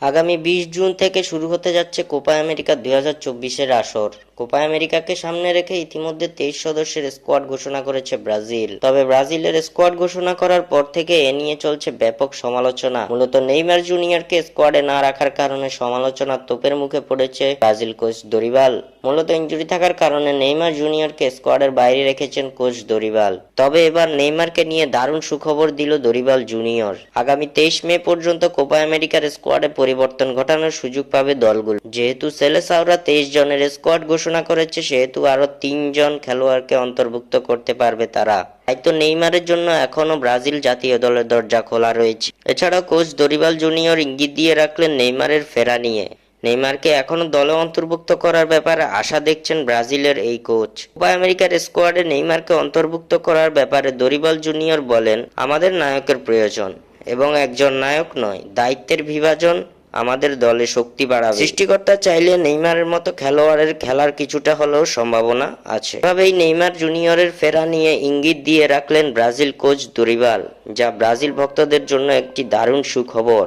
আগামী ২০ জুন থেকে শুরু হতে যাচ্ছে কোপা আমেরিকা ২০২৪-এর আসর। কোপা আমেরিকাকে সামনে রেখে ইতিমধ্যে ২৩ সদস্যের স্কোয়াড ঘোষণা করেছে ব্রাজিল। তবে ব্রাজিলের স্কোয়াড ঘোষণা করার পর থেকে এ নিয়ে চলছে ব্যাপক সমালোচনা। মূলত নেইমার জুনিয়রকে স্কোয়াডে না রাখার কারণে সমালোচনার তোপের মুখে পড়েছে ব্রাজিল কোচ দরিবাল। মূলত ইনজুরি থাকার কারণে নেইমার জুনিয়রকে স্কোয়াডের বাইরে রেখেছেন কোচ দরিবাল। তবে এবার নেইমারকে নিয়ে দারুণ সুখবর দিল দরিবাল জুনিয়র। আগামী ২৩ মে পর্যন্ত কোপা আমেরিকার স্কোয়াডে পরিবর্তন ঘটানোর সুযোগ পাবে দলগুলো। যেহেতু সেলেসাওরা ২৩ জনের স্কোয়াড ঘোষণা করেছে, সেহেতু আরো ৩ জন খেলোয়াড়কে অন্তর্ভুক্ত করতে পারবে তারা। তাই তো নেইমারের জন্য এখনো ব্রাজিল জাতীয় দলের দরজা খোলা রয়েছে। এছাড়াও কোচ দরিবাল জুনিয়র ইঙ্গিত দিয়ে রাখলেন নেইমারের ফেরা নিয়ে। নেইমারকে এখনো দলে অন্তর্ভুক্ত করার ব্যাপারে আশা দেখছেন ব্রাজিলের এই কোচ। কোপা আমেরিকার স্কোয়াডে নেইমারকে অন্তর্ভুক্ত করার ব্যাপারে দরিবাল জুনিয়র বলেন, আমাদের নায়কের প্রয়োজন এবং একজন নায়ক নয়, দায়িত্বের বিভাজন আমাদের দলে শক্তি বাড়াবে। সৃষ্টিকর্তা চাইলে নেইমারের মতো খেলোয়াড়ের খেলার কিছুটা হলেও সম্ভাবনা আছে। এভাবেই নেইমার জুনিয়রের ফেরা নিয়ে ইঙ্গিত দিয়ে রাখলেন ব্রাজিল কোচ দরিবাল, যা ব্রাজিল ভক্তদের জন্য একটি দারুণ সুখবর।